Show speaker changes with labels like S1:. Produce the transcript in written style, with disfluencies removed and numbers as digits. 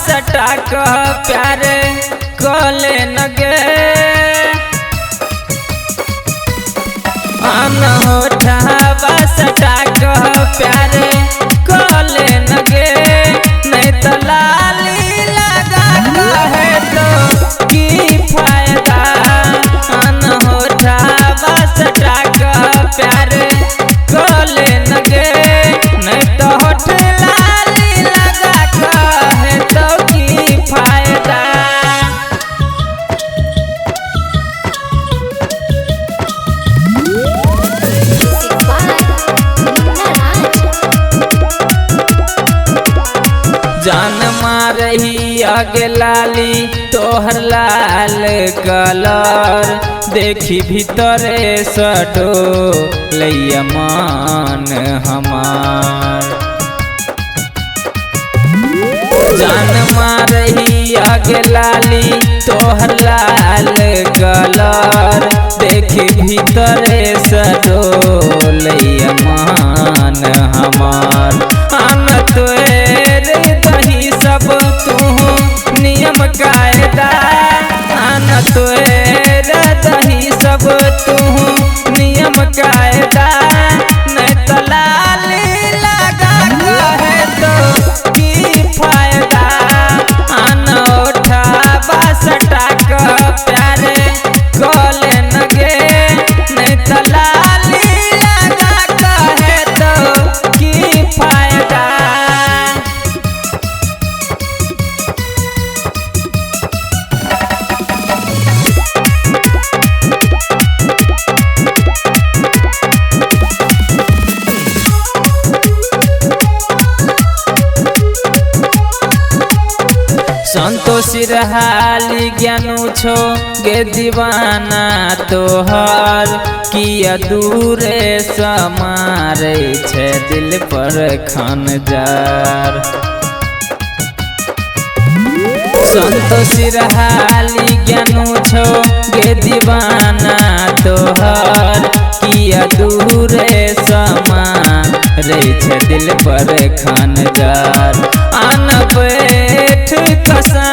S1: सटा कह प्यार कले नगे अन होठवा सटा कह प्यार कले नगे नहीं तो लाली लगा कहे तो की फायदा अन होठवा सटा कह प्यार कले नगे नहीं तो होठ लाली लगा कहे तो की फायदा। जान मारही आगे लाली तोहर लाल कलर देखी भीतरे सटो लैया मान हमार जान मारही आगे लाली तोहर लाल कलर देखी भीतरे सटो लैया मान हमार आन तोरे दही सब तू नियम कायदा आन तोरे दही सब तू नियम कायदा नहीं तो लाली लगा कहे तो की फायदा आन उठावा सटा कह प्यार कले नगे नहीं तो लाली लगा कहे तो की फायदा। संतोषी रहाली ज्ञानु छो गे दीवाना तोहर किया दूरे समारे छे दिल पर खनजार संतोषी रहाली ज्ञानु छो गे दीवाना तोहर किया दूरे समारे छे दिल पर खनजार आन बैठ कसा